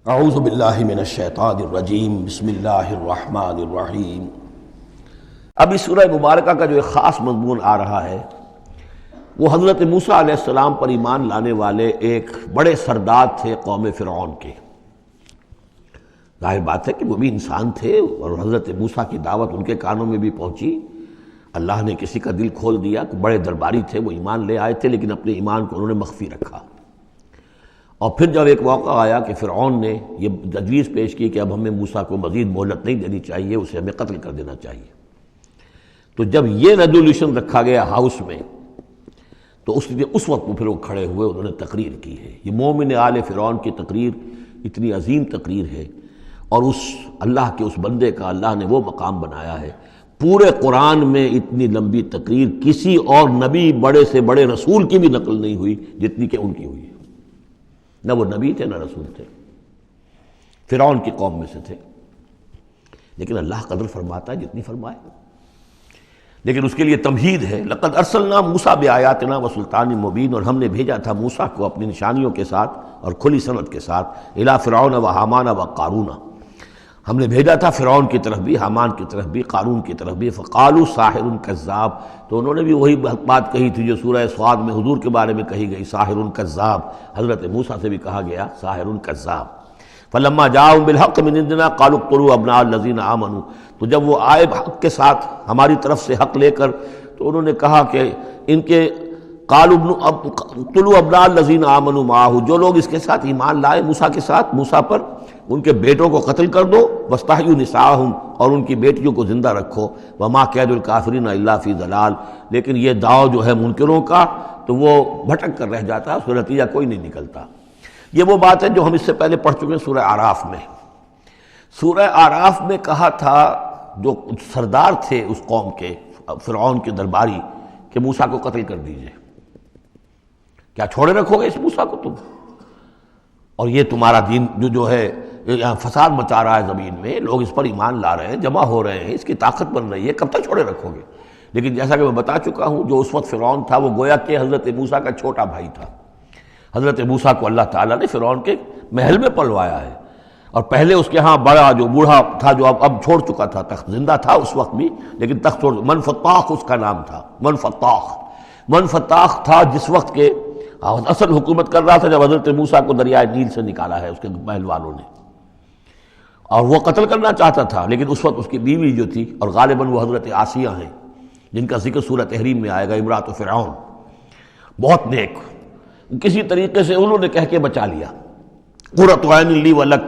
اعوذ باللہ من الشیطان الرجیم بسم اللہ الرحمن الرحیم۔ اب اس سورہ مبارکہ کا جو ایک خاص مضمون آ رہا ہے وہ حضرت موسیٰ علیہ السلام پر ایمان لانے والے ایک بڑے سردار تھے قوم فرعون کے۔ ظاہر بات ہے کہ وہ بھی انسان تھے اور حضرت موسیٰ کی دعوت ان کے کانوں میں بھی پہنچی۔ اللہ نے کسی کا دل کھول دیا کہ بڑے درباری تھے، وہ ایمان لے آئے تھے لیکن اپنے ایمان کو انہوں نے مخفی رکھا۔ اور پھر جب ایک موقع آیا کہ فرعون نے یہ تجویز پیش کی کہ اب ہمیں موسیٰ کو مزید مہلت نہیں دینی چاہیے، اسے ہمیں قتل کر دینا چاہیے، تو جب یہ ریزولوشن رکھا گیا ہاؤس میں تو اس وقت پھر وہ کھڑے ہوئے، انہوں نے تقریر کی ہے۔ یہ مومن آل فرعون کی تقریر اتنی عظیم تقریر ہے اور اس اللہ کے اس بندے کا اللہ نے وہ مقام بنایا ہے۔ پورے قرآن میں اتنی لمبی تقریر کسی اور نبی بڑے سے بڑے رسول کی بھی نقل نہیں ہوئی جتنی کہ ان کی ہوئی ہے۔ نہ وہ نبی تھے نہ رسول تھے، فرعون کی قوم میں سے تھے، لیکن اللہ قدر فرماتا ہے جتنی فرمائے۔ لیکن اس کے لیے تمہید ہے، لقد ارسلنا موسیٰ بآیاتنا وسلطان مبین، اور ہم نے بھیجا تھا موسیٰ کو اپنی نشانیوں کے ساتھ اور کھلی سند کے ساتھ، الی فرعون و حامان و قارون، ہم نے بھیجا تھا فرعون کی طرف بھی، حامان کی طرف بھی، قارون کی طرف بھی۔ فقالوا ساحر کذاب، تو انہوں نے بھی وہی بات کہی تھی جو سورہ صاد میں حضور کے بارے میں کہی گئی، ساحر کذاب۔ حضرت موسیٰ سے بھی کہا گیا ساحر کذاب۔ فلما جاءهم بالحق من عندنا قالوا اقتلوا ابناء الذين آمنوا، تو جب وہ آئے حق کے ساتھ ہماری طرف سے حق لے کر تو انہوں نے کہا کہ ان کے اقتلوا ابناء الذين آمنوا معه، جو لوگ اس کے ساتھ ایمان لائے موسیٰ کے ساتھ، موسیٰ پر، ان کے بیٹوں کو قتل کر دو، واستحیوا نساءهم، اور ان کی بیٹیوں کو زندہ رکھو، وما کید الکافرین الا فی ضلال، لیکن یہ داؤ جو ہے منکروں کا تو وہ بھٹک کر رہ جاتا ہے، اس کا نتیجہ کوئی نہیں نکلتا۔ یہ وہ بات ہے جو ہم اس سے پہلے پڑھ چکے ہیں سورہ اعراف میں۔ سورہ اعراف میں کہا تھا جو سردار تھے اس قوم کے، فرعون کے درباری، کہ موسیٰ کو قتل کر دیجئے، کیا چھوڑے رکھو گے اس موسیٰ کو تم؟ اور یہ تمہارا دین جو ہے یہاں فساد مچا رہا ہے زمین میں، لوگ اس پر ایمان لا رہے ہیں، جمع ہو رہے ہیں، اس کی طاقت بن رہی ہے، کب تک چھوڑے رکھو گے؟ لیکن جیسا کہ میں بتا چکا ہوں، جو اس وقت فرعون تھا وہ گویا کہ حضرت موسیٰ کا چھوٹا بھائی تھا۔ حضرت موسیٰ کو اللہ تعالیٰ نے فرعون کے محل میں پلوایا ہے، اور پہلے اس کے ہاں بڑا جو بوڑھا تھا جو اب چھوڑ چکا تھا، تخت زندہ تھا اس وقت بھی لیکن تخت چھوڑ، منفتاخ اس کا نام تھا، منفتاخ تھا جس وقت کے اصل حکومت کر رہا تھا جب حضرت موسیٰ کو دریائے نیل سے نکالا ہے اس کے محل والوں نے، اور وہ قتل کرنا چاہتا تھا، لیکن اس وقت اس کی بیوی جو تھی، اور غالباً وہ حضرت آسیہ ہیں جن کا ذکر سورہ تحریم میں آئے گا، امرأۃ فرعون، بہت نیک، کسی طریقے سے انہوں نے کہہ کے بچا لیا، قرۃ عین لی ولک،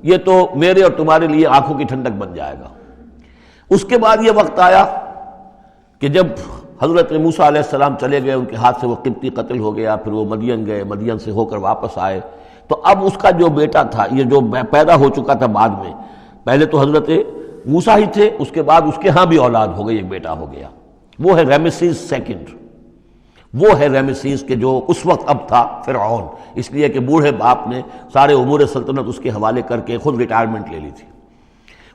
یہ تو میرے اور تمہارے لیے آنکھوں کی ٹھنڈک بن جائے گا۔ اس کے بعد یہ وقت آیا کہ جب حضرت موسیٰ علیہ السلام چلے گئے، ان کے ہاتھ سے وہ قبطی قتل ہو گیا، پھر وہ مدین گئے، مدین سے ہو کر واپس آئے، تو اب اس کا جو بیٹا تھا، یہ جو پیدا ہو چکا تھا بعد میں، پہلے تو حضرت موسیٰ ہی تھے، اس کے بعد اس کے ہاں بھی اولاد ہو گئی، ایک بیٹا ہو گیا، وہ ہے رامسیس سیکنڈ، وہ ہے رامسیس کے جو اس وقت اب تھا فرعون، اس لیے کہ بوڑھے باپ نے سارے امور سلطنت اس کے حوالے کر کے خود ریٹائرمنٹ لے لی تھی۔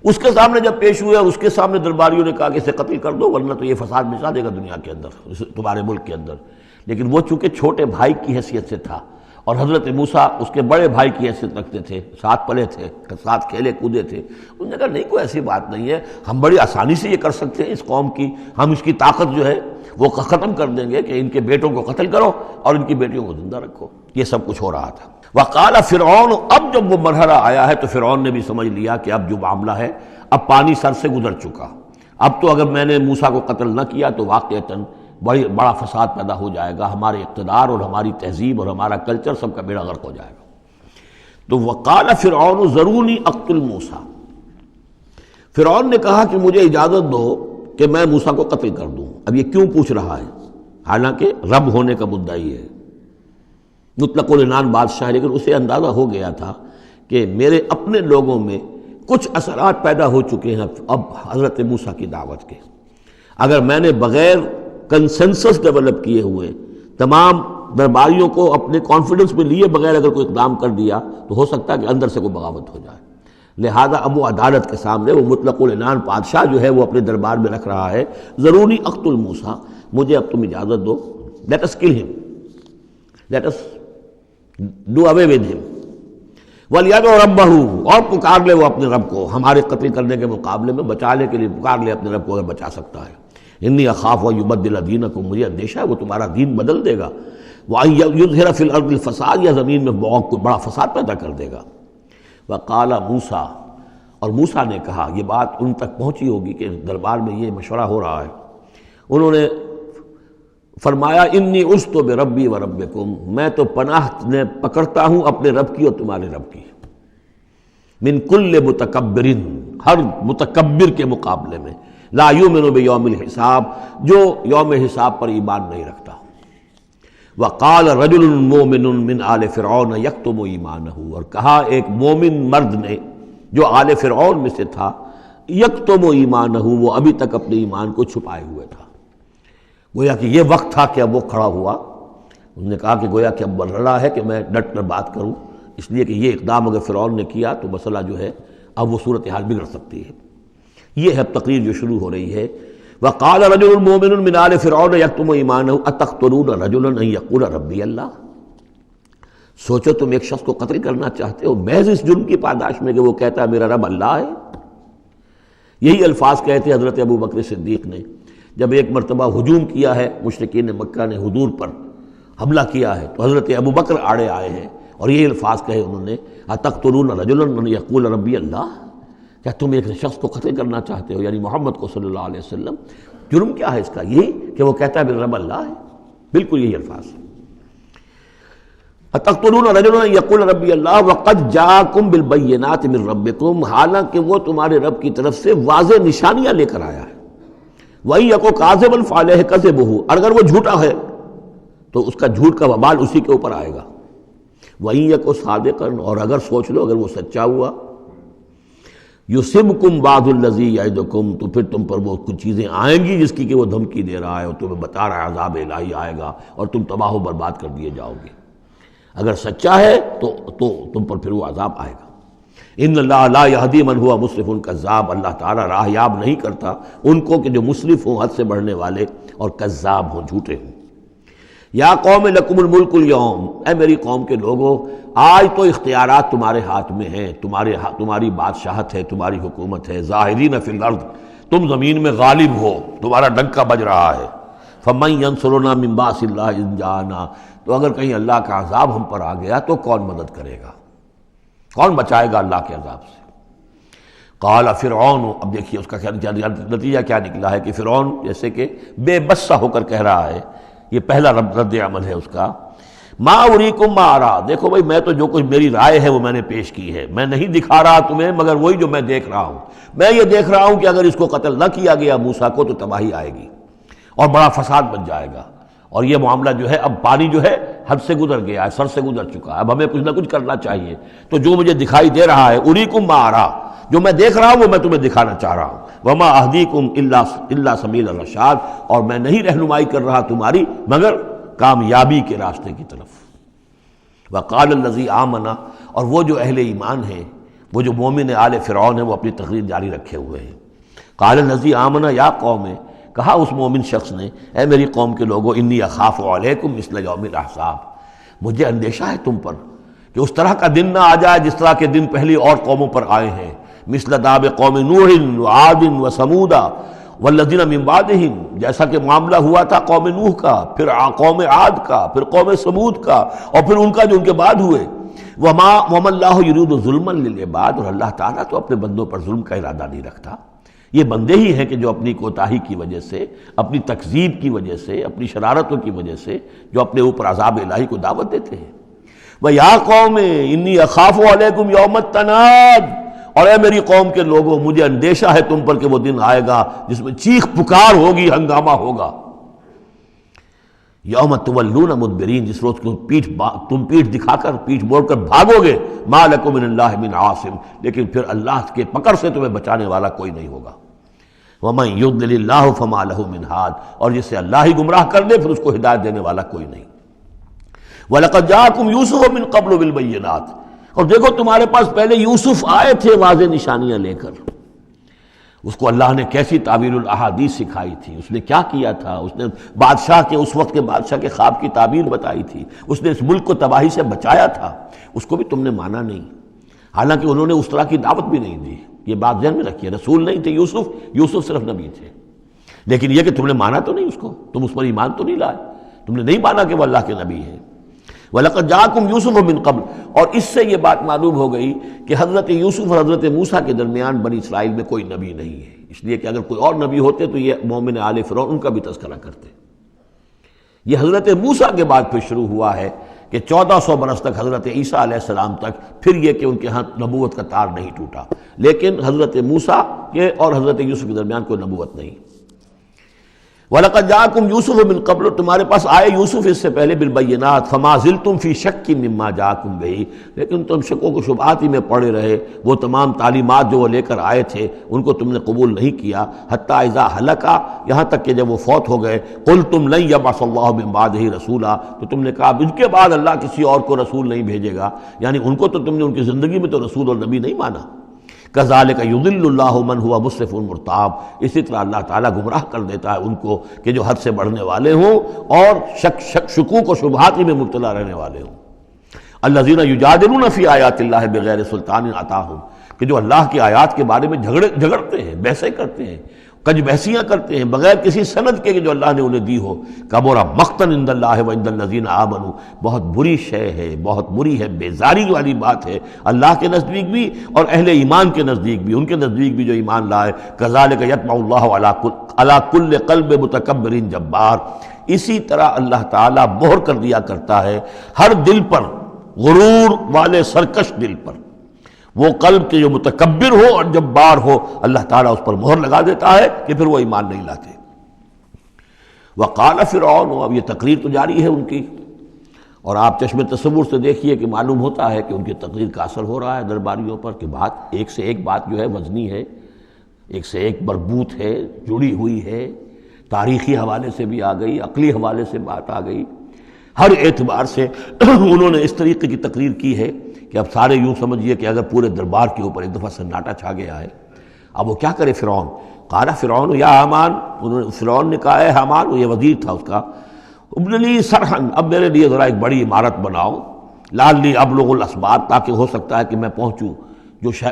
اس کے سامنے جب پیش ہوئے اور اس کے سامنے درباریوں نے کہا کہ اسے قتل کر دو ورنہ تو یہ فساد مچا دے گا دنیا کے اندر، تمہارے ملک کے اندر، لیکن وہ چونکہ چھوٹے بھائی کی حیثیت سے تھا اور حضرت موسیٰ اس کے بڑے بھائی کی حیثیت رکھتے تھے، ساتھ پلے تھے، ساتھ کھیلے کودے تھے، انہوں نے کہا نہیں کوئی ایسی بات نہیں ہے، ہم بڑی آسانی سے یہ کر سکتے ہیں، اس قوم کی ہم اس کی طاقت جو ہے وہ ختم کر دیں گے کہ ان کے بیٹوں کو قتل کرو اور ان کی بیٹیوں کو زندہ رکھو۔ یہ سب کچھ ہو رہا تھا۔ وقال فرعون، اب جب وہ مرحلہ آیا ہے تو فرعون نے بھی سمجھ لیا کہ اب جو معاملہ ہے اب پانی سر سے گزر چکا، اب تو اگر میں نے موسیٰ کو قتل نہ کیا تو واقعتاً بڑا فساد پیدا ہو جائے گا، ہمارے اقتدار اور ہماری تہذیب اور ہمارا کلچر سب کا بیڑا غرق ہو جائے گا۔ تو وقال فرعون ذرونی اقتل موسیٰ، فرعون نے کہا کہ مجھے اجازت دو کہ میں موسیٰ کو قتل کر دوں۔ اب یہ کیوں پوچھ رہا ہے؟ حالانکہ رب ہونے کا مدعی ہے، مطلق العنان بادشاہ، لیکن اسے اندازہ ہو گیا تھا کہ میرے اپنے لوگوں میں کچھ اثرات پیدا ہو چکے ہیں اب حضرت موسیٰ کی دعوت کے، اگر میں نے بغیر کنسنسس ڈیولپ کیے ہوئے تمام درباریوں کو اپنے کانفیڈنس میں لیے بغیر اگر کوئی اقدام کر دیا تو ہو سکتا ہے کہ اندر سے کوئی بغاوت ہو جائے، لہذا اب وہ عدالت کے سامنے وہ مطلق العنان بادشاہ جو ہے وہ اپنے دربار میں رکھ رہا ہے، ضروری اقتل موسیٰ، مجھے اب تم اجازت دو، late us kill him, let us do away with him, وَلْيَدْعُ رَبَّهُ، اور پکار لے وہ اپنے رب کو، ہمارے قتل کرنے کے مقابلے میں بچانے کے لیے پکار لے اپنے رب کو اگر بچا سکتا ہے۔ انی اخاف ان یبدل دینکم، مجھے اندیشہ ہے وہ تمہارا دین بدل دے گا، وَأَن یظہر فی الارض الفساد، یا زمین میں بہت بڑا فساد پیدا کر دے گا۔ وقال موسیٰ، اور موسیٰ نے کہا، یہ بات ان تک پہنچی ہوگی کہ دربار میں یہ مشورہ ہو رہا ہے، انہوں نے فرمایا انی عصت بربی و ربکم، میں تو پناہ پکڑتا ہوں اپنے رب کی اور تمہارے رب کی، من کل متکبر، ہر متکبر کے مقابلے میں، لا یؤمن بیوم الحساب، جو یوم حساب پر ایمان نہیں رکھتا۔ وقال رجل مومن من آل فرعون یکتم ایمانہ، اور کہا ایک مومن مرد نے جو آل فرعون میں سے تھا، یکتم ایمانہ، وہ ابھی تک اپنے ایمان کو چھپائے ہوئے تھا۔ گویا کہ یہ وقت تھا کہ اب وہ کھڑا ہوا، انہوں نے کہا کہ گویا کہ اب بن رہا ہے کہ میں ڈٹ کر بات کروں، اس لیے کہ یہ اقدام اگر فرعون نے کیا تو مسئلہ جو ہے اب وہ صورتحال بگڑ سکتی ہے۔ یہ ہے تقریر جو شروع ہو رہی ہے۔ وقال رجل مومن من آل فرعون یکتم ایمانہ اتقتلون رجلا ان یقول ربی اللہ، سوچو تم ایک شخص کو قتل کرنا چاہتے ہو محض اس جرم کی پاداش میں کہ وہ کہتا ہے میرا رب اللہ ہے۔ یہی الفاظ کہتے حضرت ابو بکر صدیق نے جب ایک مرتبہ ہجوم کیا ہے، مشرکین مکہ نے حضور پر حملہ کیا ہے، تو حضرت ابو بکر آڑے آئے ہیں اور یہ الفاظ کہے انہوں نے اتقتلون رجلا ان یقول ربی اللہ، کیا تم ایک شخص کو قتل کرنا چاہتے ہو، یعنی محمد کو صلی اللہ علیہ وسلم؟ جرم کیا ہے اس کا؟ یہی کہ وہ کہتا ہے میرا رب اللہ ہے، بالکل یہی الفاظ۔ اتقتلون رجلا ان یقول ربی اللہ وقد جاءکم بالبینات من ربکم، حالانکہ وہ تمہارے رب کی طرف سے واضح نشانیاں لے کر آیا ہے۔ وَإِن يَكُ كَاذِبًا فَعَلَيْهِ كَذِبُهُ، اور اگر وہ جھوٹا ہے تو اس کا جھوٹ کا وبال اسی کے اوپر آئے گا۔ وَإِن يَكُ صَادِقًا، اور اگر سوچ لو اگر وہ سچا ہوا، يُصِبْكُمْ بَعْضُ الَّذِي يَعِدُكُمْ، تو پھر تم پر وہ کچھ چیزیں آئیں گی جس کی کہ وہ دھمکی دے رہا ہے اور تمہیں بتا رہا ہے عذاب الہی آئے گا اور تم تباہ و برباد کر دیے جاؤ گے۔ اگر سچا ہے تو تم پر پھر وہ عذاب آئے گا۔ ان اللہ لا یہدی من ہوا مسرف کذاب، اللہ تعالیٰ راہ یاب نہیں کرتا ان کو کہ جو مسرف ہوں، حد سے بڑھنے والے اور کذاب ہوں، جھوٹے ہوں۔ یا قوم لکم الملک اليوم، اے میری قوم کے لوگو آج تو اختیارات تمہارے ہاتھ میں ہیں، تمہاری بادشاہت ہے، تمہاری حکومت ہے، ظاہرین فی الارض، تم زمین میں غالب ہو، تمہارا ڈنکا بج رہا ہے۔ فمن ینصرنا من باس اللہ ان جاءنا، تو اگر کہیں اللہ کا عذاب ہم پر آ گیا تو کون مدد کرے گا، کون بچائے گا اللہ کے عذاب سے؟ قال فرعون، اب دیکھیے اس کا نتیجہ کیا نکلا ہے کہ فرعون جیسے کہ بے بس سا ہو کر کہہ رہا ہے، یہ پہلا رد عمل ہے اس کا، ما اریکم ما ارا، دیکھو بھائی میں تو جو کچھ میری رائے ہے وہ میں نے پیش کی ہے، میں نہیں دکھا رہا تمہیں مگر وہی جو میں دیکھ رہا ہوں۔ میں یہ دیکھ رہا ہوں کہ اگر اس کو قتل نہ کیا گیا موسیٰ کو تو تباہی آئے گی اور بڑا فساد بن جائے گا، اور یہ معاملہ جو ہے اب پانی جو ہے حد سے گزر گیا ہے، سر سے گزر چکا ہے، اب ہمیں کچھ نہ کچھ کرنا چاہیے۔ تو جو مجھے دکھائی دے رہا ہے اریکم ما ارا، جو میں دیکھ رہا ہوں وہ میں تمہیں دکھانا چاہ رہا ہوں۔ وما اہدیکم الا سبیل الرشاد، اور میں نہیں رہنمائی کر رہا تمہاری مگر کامیابی کے راستے کی طرف۔ وقال الذی آمن، اور وہ جو اہل ایمان ہیں، وہ جو مومن آل فرعون ہیں، وہ اپنی تقریر جاری رکھے ہوئے ہیں۔ قال الذی آمن یا قوم، کہا اس مومن شخص نے اے میری قوم کے لوگو انی اخاف علیکم مثل یوم الاحزاب، مجھے اندیشہ ہے تم پر کہ اس طرح کا دن نہ آ جائے جس طرح کے دن پہلی اور قوموں پر آئے ہیں، مثل داب قوم نوح وعاد وثمود والذین من بعدہم، جیسا کہ معاملہ ہوا تھا قوم نوح کا، پھر قوم عاد کا، پھر قوم ثمود کا، اور پھر ان کا جو ان کے بعد ہوئے۔ وما اللہ یرید ظلما للعباد، اور اللہ تعالیٰ تو اپنے بندوں پر ظلم کا ارادہ نہیں رکھتا، یہ بندے ہی ہیں کہ جو اپنی کوتاہی کی وجہ سے، اپنی تکذیب کی وجہ سے، اپنی شرارتوں کی وجہ سے جو اپنے اوپر عذاب الہی کو دعوت دیتے ہیں۔ وَيَا قَوْمِ إِنِّي أَخَافُ عَلَيْكُمْ يَوْمَ التَّنَادِ، اور اے میری قوم کے لوگوں مجھے اندیشہ ہے تم پر کہ وہ دن آئے گا جس میں چیخ پکار ہوگی، ہنگامہ ہوگا۔ یوم تولون مدبرین، جس روز تم پیٹھ دکھا کر، پیٹھ موڑ کر بھاگو گے، ما لکم من اللہ من عاصم، لیکن پھر اللہ کے پکڑ سے تمہیں بچانے والا کوئی نہیں ہوگا۔ وَمَن يُضْلِلِ اللَّهُ فَمَا لَهُ مِنْ هَادٍ، اور جسے اللہ ہی گمراہ کر دے پھر اس کو ہدایت دینے والا کوئی نہیں۔ وَلَقَدْ جَاءَكُمْ يُوسُفُ مِنْ قَبْلُ بِالْبَيِّنَاتِ، اور دیکھو تمہارے پاس پہلے یوسف آئے تھے واضح نشانیاں لے کر، اس کو اللہ نے کیسی تعبیر الاحادیث سکھائی تھی، اس نے کیا کیا تھا، اس نے بادشاہ کے، اس وقت کے بادشاہ کے خواب کی تعبیر بتائی تھی، اس نے اس ملک کو تباہی سے بچایا تھا، اس کو بھی تم نے مانا نہیں۔ حالانکہ انہوں نے اس طرح کی دعوت بھی نہیں دی. یہ بات ذہن میں رکھیے، رسول نہیں تھے یوسف صرف نبی تھے. لیکن یہ کہ تم نے مانا تو نہیں اس کو، تم اس پر ایمان تو نہیں لائے، تم نے نہیں مانا کہ وہ اللہ کے نبی ہے. وَلَقَدْ جَاءَكُمْ يُوسُفُ مِنْ قَبْلُ، اور اس سے یہ بات معلوم ہو گئی کہ حضرت یوسف اور حضرت موسیٰ کے درمیان بنی اسرائیل میں کوئی نبی نہیں ہے. اس لیے کہ اگر کوئی اور نبی ہوتے تو یہ مومن آل فرعون ان کا بھی تذکرہ کرتے. یہ حضرت موسیٰ کے بعد پھر شروع ہوا ہے کہ 1400 برس تک حضرت عیسیٰ علیہ السلام تک پھر یہ کہ ان کے ہاں نبوت کا تار نہیں ٹوٹا. لیکن حضرت موسیٰ کے اور حضرت یوسف کے درمیان کوئی نبوت نہیں. وَلَقَدْ جَاءَكُمْ يُوسُفُ مِنْ قَبْلُ، تمہارے پاس آئے یوسف اس سے پہلے بالبینات، فَمَا زِلْتُمْ فِي شَكٍّ مِّمَّا جَاءَكُمْ بِهِ، لیکن تم شکوں کو شبہات ہی میں پڑے رہے. وہ تمام تعلیمات جو وہ لے کر آئے تھے ان کو تم نے قبول نہیں کیا. حتیٰ اذا ہلکا، یہاں تک کہ جب وہ فوت ہو گئے، قُلْتُمْ لَن يَبْعَثَ اللَّهُ مِن بَعْدِهِ رَسُولًا، تو تم نے کہا ان کے بعد اللہ کسی اور کو رسول نہیں بھیجے گا. یعنی ان کو تو تم نے ان کی زندگی میں تو رسول اور نبی نہیں مانا. کذالک یضل اللہ من ہوا مسرف مرتاب، اسی طرح اللہ تعالیٰ گمراہ کر دیتا ہے ان کو کہ جو حد سے بڑھنے والے ہوں اور شکوک و شبہات میں مبتلا رہنے والے ہوں. الذین یجادلون فی آیات اللہ بغیر سلطان اتاہم، کہ جو اللہ کی آیات کے بارے میں جھگڑتے ہیں، بحثیں کرتے ہیں، کج بحثیاں کرتے ہیں بغیر کسی سند کے کہ جو اللہ نے انہیں دی ہو. کبر مقتا عند اللہ وعند الذین آمنوا، بہت بری شے ہے، بہت بری ہے، بیزاری والی بات ہے اللہ کے نزدیک بھی اور اہل ایمان کے نزدیک بھی، ان کے نزدیک بھی جو ایمان لائے. کذالک یطبع اللہ علی کل قلب متکبر جبار، اسی طرح اللہ تعالیٰ مہر کر دیا کرتا ہے ہر دل پر، غرور والے سرکش دل پر، وہ قلب کے جو متکبر ہو اور جبار ہو، اللہ تعالیٰ اس پر مہر لگا دیتا ہے کہ پھر وہ ایمان نہیں لاتے. وقال فرعون، اب یہ تقریر تو جاری ہے ان کی، اور آپ چشم تصور سے دیکھیے کہ معلوم ہوتا ہے کہ ان کی تقریر کا اثر ہو رہا ہے درباریوں پر، کہ بات ایک سے ایک بات جو ہے وزنی ہے، ایک سے ایک مربوط ہے، جڑی ہوئی ہے، تاریخی حوالے سے بھی آ گئی، عقلی حوالے سے بات آ گئی، ہر اعتبار سے انہوں نے اس طریقے کی تقریر کی ہے کہ اب سارے یوں سمجھیے کہ اگر پورے دربار کے اوپر ایک دفعہ سناٹا چھا گیا ہے. اب وہ کیا کرے فرعون؟ قال فرعون یا حامان، فرعون نے کہا ہے حامان، وہ یہ وزیر تھا اس کا، ابن لی صرحا، اب میرے لیے ذرا ایک بڑی عمارت بناؤ، لعلی ابلغ الاسباب، تاکہ ہو سکتا ہے کہ میں پہنچوں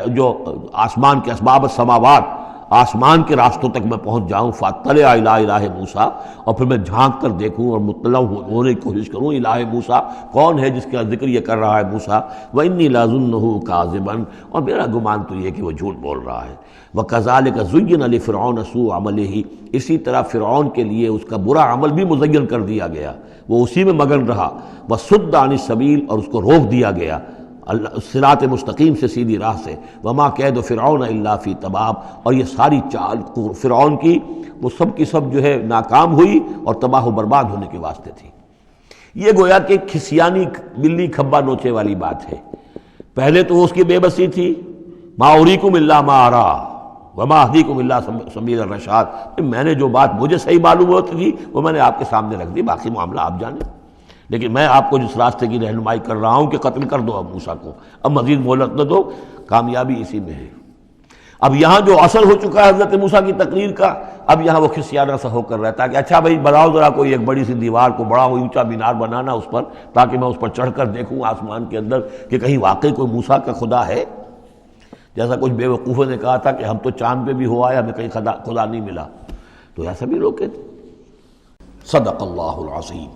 جو آسمان کے اسباب السماوات، آسمان کے راستوں تک میں پہنچ جاؤں. فاطلع الی الہ موسیٰ، اور پھر میں جھانک کر دیکھوں اور مطلع ہونے کی کوشش کروں الہ موسیٰ کون ہے جس کا ذکر یہ کر رہا ہے موسیٰ. وانی لاظنہ کاذبا، اور میرا گمان تو یہ کہ وہ جھوٹ بول رہا ہے. وکذالک زین لفرعون سوء عملہ، اسی طرح فرعون کے لیے اس کا برا عمل بھی مزین کر دیا گیا، وہ اسی میں مگن رہا. وصد عن السبیل، اور اس کو روک دیا گیا صراط مستقیم سے، سیدھی راہ سے. وما کید فرعون الا فی تباب، اور یہ ساری چال فرعون کی وہ سب کی سب جو ہے ناکام ہوئی اور تباہ و برباد ہونے کے واسطے تھی. یہ گویا کہ کھسیانی بلی کھبا نوچے والی بات ہے. پہلے تو اس کی بے بسی تھی، ما اریکم الا ما ارا وما اہدیکم الا سبیل الرشاد، میں نے جو بات مجھے صحیح معلوم ہوتی تھی وہ میں نے آپ کے سامنے رکھ دی، باقی معاملہ آپ جانیں. لیکن میں آپ کو جس راستے کی رہنمائی کر رہا ہوں کہ قتل کر دو اب موسیٰ کو، اب مزید مہلت نہ دو، کامیابی اسی میں ہے. اب یہاں جو اثر ہو چکا ہے حضرت موسیٰ کی تقریر کا، اب یہاں وہ کھسیانہ سا ہو کر رہتا ہے کہ اچھا بھائی بناؤ ذرا کوئی ایک بڑی سی دیوار کو، بڑا اونچا مینار بنانا اس پر، تاکہ میں اس پر چڑھ کر دیکھوں آسمان کے اندر کہ کہیں واقعی کوئی موسیٰ کا خدا ہے. جیسا کچھ بے وقوفوں نے کہا تھا کہ ہم تو چاند پہ بھی ہو آئے، ہمیں کہیں خدا نہیں ملا، تو ایسا بھی لوگ کہتے. صدق اللہ العظیم.